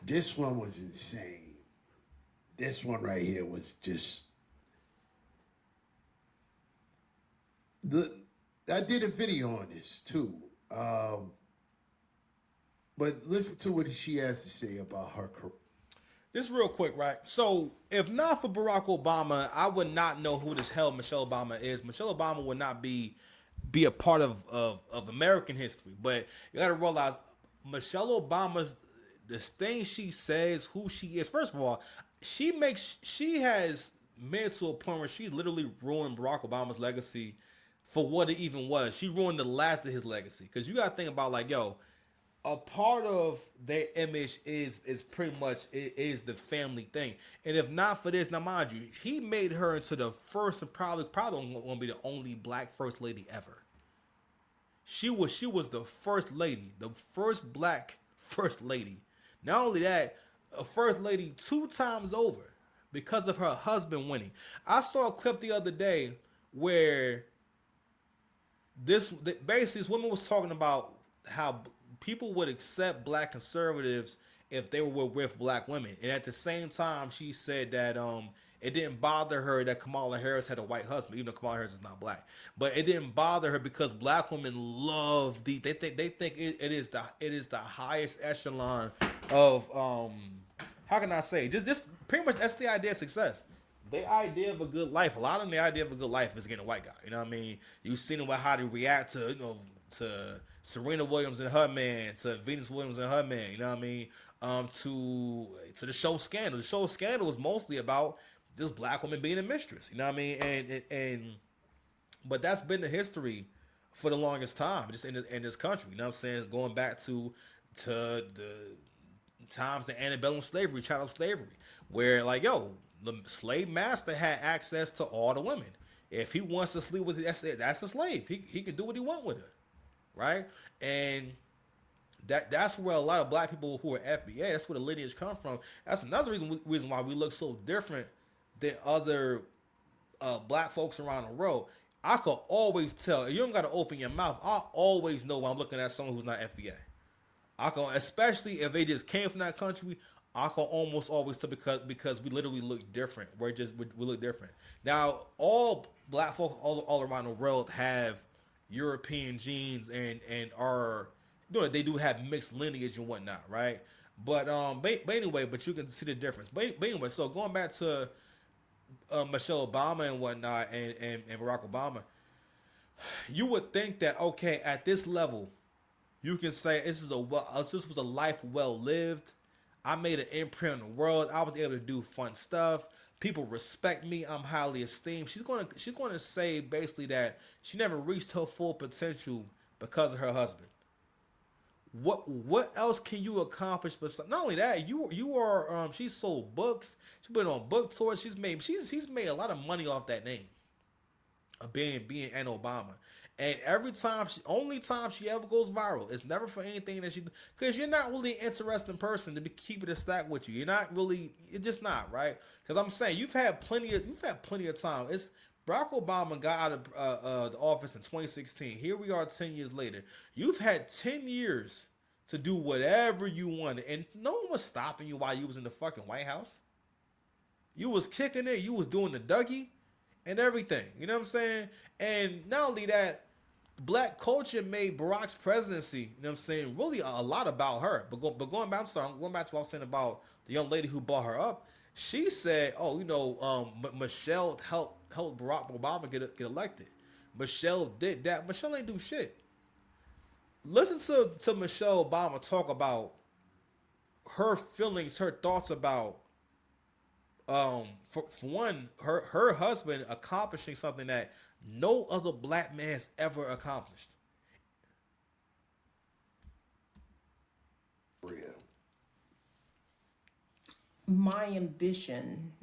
This one was insane. This one right here was just the. I did a video on this too, but listen to what she has to say about her career. This real quick, right? So, if not for Barack Obama, I would not know who this hell Michelle Obama is. Michelle Obama would not be a part of American history. But you got to realize Michelle Obama's this thing she says, who she is. First of all, she has made it to a point where she literally ruined Barack Obama's legacy for what it even was. She ruined the last of his legacy because you got to think about like, yo, a part of their image is pretty much is the family thing. And if not for this, now mind you, he made her into the first and probably going to be the only black first lady ever. She was the first lady, the first black first lady. Not only that, a first lady two times over because of her husband winning. I saw a clip the other day where basically this woman was talking about how people would accept black conservatives if they were with black women, and at the same time, she said that it didn't bother her that Kamala Harris had a white husband, even though Kamala Harris is not black. But it didn't bother her because black women love they think it is the highest echelon of how can I say just pretty much that's the idea of success. The idea of a good life, a lot of them, the idea of a good life is getting a white guy. You know what I mean? You've seen them how they react to, to Serena Williams and her man, to Venus Williams and her man. You know what I mean? To the show Scandal. The show Scandal is mostly about this black woman being a mistress. You know what I mean? And but that's been the history for the longest time, just in this country. You know what I'm saying? Going back to the times the antebellum slavery, chattel slavery, where like yo, the slave master had access to all the women. If he wants to sleep with it, that's a slave. He can do what he want with her, right? And that's where a lot of black people who are FBA, that's where the lineage come from. That's another reason why we look so different than other black folks around the world. I could always tell. You don't got to open your mouth. I always know when I'm looking at someone who's not FBA. I can, especially if they just came from that country. I can almost always tell because we literally look different. We look different. Now all black folks all around the world have European genes and are they do have mixed lineage and whatnot, right? But anyway, but you can see the difference. But anyway, so going back to Michelle Obama and whatnot and Barack Obama, you would think that okay, at this level, you can say this was a life well lived. I made an imprint on the world. I was able to do fun stuff. People respect me. I'm highly esteemed. She's gonna say basically that she never reached her full potential because of her husband. What else can you accomplish? But not only that, you are she's sold books. She's been on book tours. She's made a lot of money off that name of being Ann Obama. And every time only time she ever goes viral, it's never for anything that because you're not really an interesting person to be keeping a stack with you. You're just not, right? Because I'm saying you've had plenty of time. It's Barack Obama got out of the office in 2016. Here we are 10 years later. You've had 10 years to do whatever you wanted, and no one was stopping you while you was in the fucking White House. You was kicking it. You was doing the Dougie and everything. You know what I'm saying? And not only that, black culture made Barack's presidency, you know what I'm saying, really a lot about her. Going back, I'm going back to what I was saying about the young lady who brought her up. She said, "Oh, Michelle helped Barack Obama get elected. Michelle did that. Michelle ain't do shit. Listen to Michelle Obama talk about her feelings, her thoughts about for one, her husband accomplishing something that no other black man has ever accomplished. Real. My ambition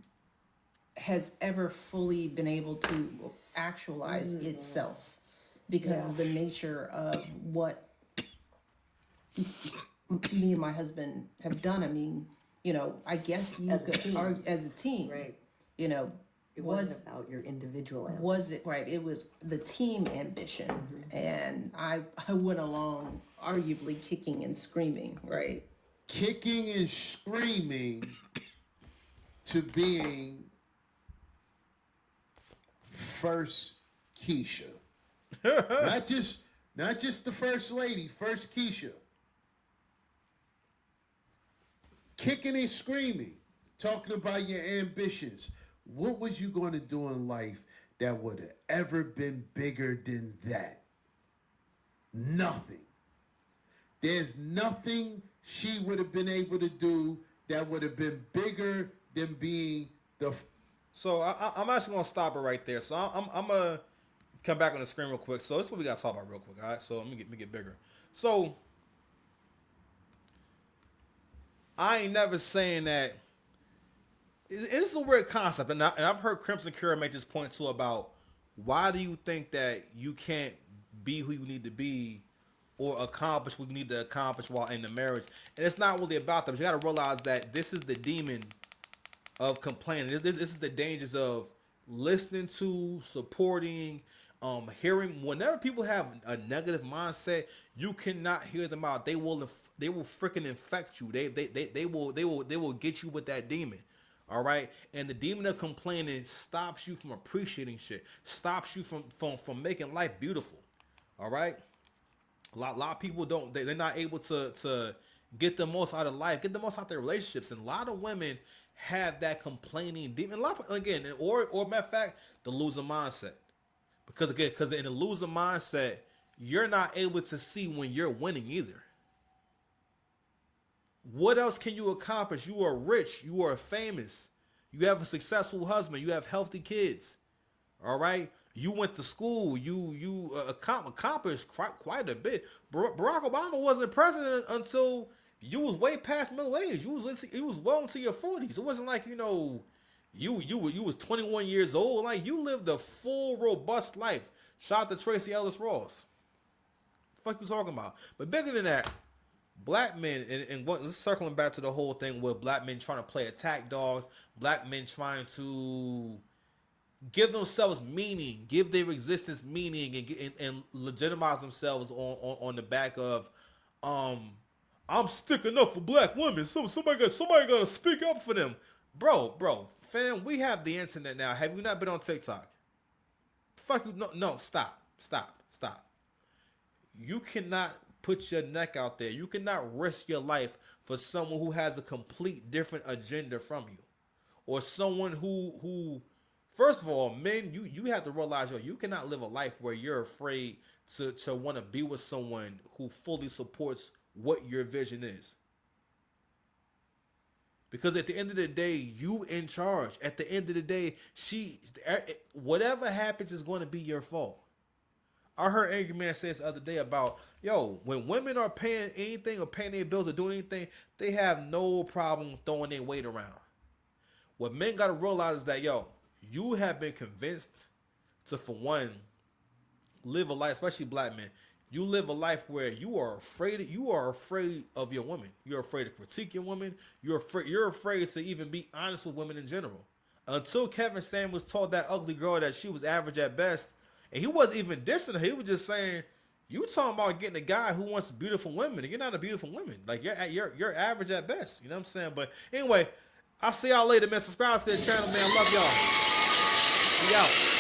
has ever fully been able to actualize itself because of the nature of what me and my husband have done. I mean, I guess you As a could team. argue as a team, Right. you know, It was wasn't about your individual ambition. was it right? It was the team ambition, and I went along arguably kicking and screaming, right? kicking and screaming to being first Keisha. Not just the first lady, first Keisha. Kicking and screaming, talking about your ambitions. What was you going to do in life that would have ever been bigger than that? Nothing. There's nothing she would have been able to do that would have been bigger than being the. So I'm actually gonna stop it right there. So I'm gonna come back on the screen real quick. So this is what we gotta talk about real quick. All right. So let me get bigger. So I ain't never saying that. It's a weird concept, and I've heard Crimson Cure make this point too about why do you think that you can't be who you need to be or accomplish what you need to accomplish while in the marriage, and it's not really about that. But you got to realize that this is the demon of complaining. This is the dangers of listening to, supporting, hearing. Whenever people have a negative mindset, you cannot hear them out. They will freaking infect you. They will get you with that demon. All right, and the demon of complaining stops you from appreciating shit, stops you from making life beautiful. All right, a lot of people don't. They're not able to get the most out of life, get the most out of their relationships, and a lot of women have that complaining demon. Or matter of fact, the loser mindset, because in the loser mindset, you're not able to see when you're winning either. What else can you accomplish? You are rich. You are famous. You have a successful husband. You have healthy kids. All right. You went to school. You accomplished quite a bit. Barack Obama wasn't president until you was way past middle age. You was well into your 40s. It wasn't like you was 21 years old. Like you lived a full, robust life. Shout out to Tracy Ellis Ross. The fuck you talking about? But bigger than that. Black men, and let's circling back to the whole thing with black men trying to play attack dogs, black men trying to give themselves meaning, give their existence meaning, and legitimize themselves on the back of, I'm sticking up for black women. So somebody got to speak up for them, bro, fam. We have the internet now. Have you not been on TikTok? Fuck you, no, stop. You cannot put your neck out there. You cannot risk your life for someone who has a complete different agenda from you, or someone who first of all, men, you have to realize, you cannot live a life where you're afraid to want to be with someone who fully supports what your vision is. Because at the end of the day, you in charge. At the end of the day, whatever happens is going to be your fault. I heard Angry Man say this the other day about, when women are paying anything or paying their bills or doing anything, they have no problem throwing their weight around. What men got to realize is that, you have been convinced to, for one, live a life, especially black men, you live a life where you are afraid of your woman. You're afraid to critique your woman. You're afraid to even be honest with women in general. Until Kevin Samuels told that ugly girl that she was average at best, and he wasn't even dissing her. He was just saying, you talking about getting a guy who wants beautiful women, and you're not a beautiful woman. Like you're average at best. You know what I'm saying? But anyway, I'll see y'all later, man. Subscribe to the channel, man. Love y'all. We out.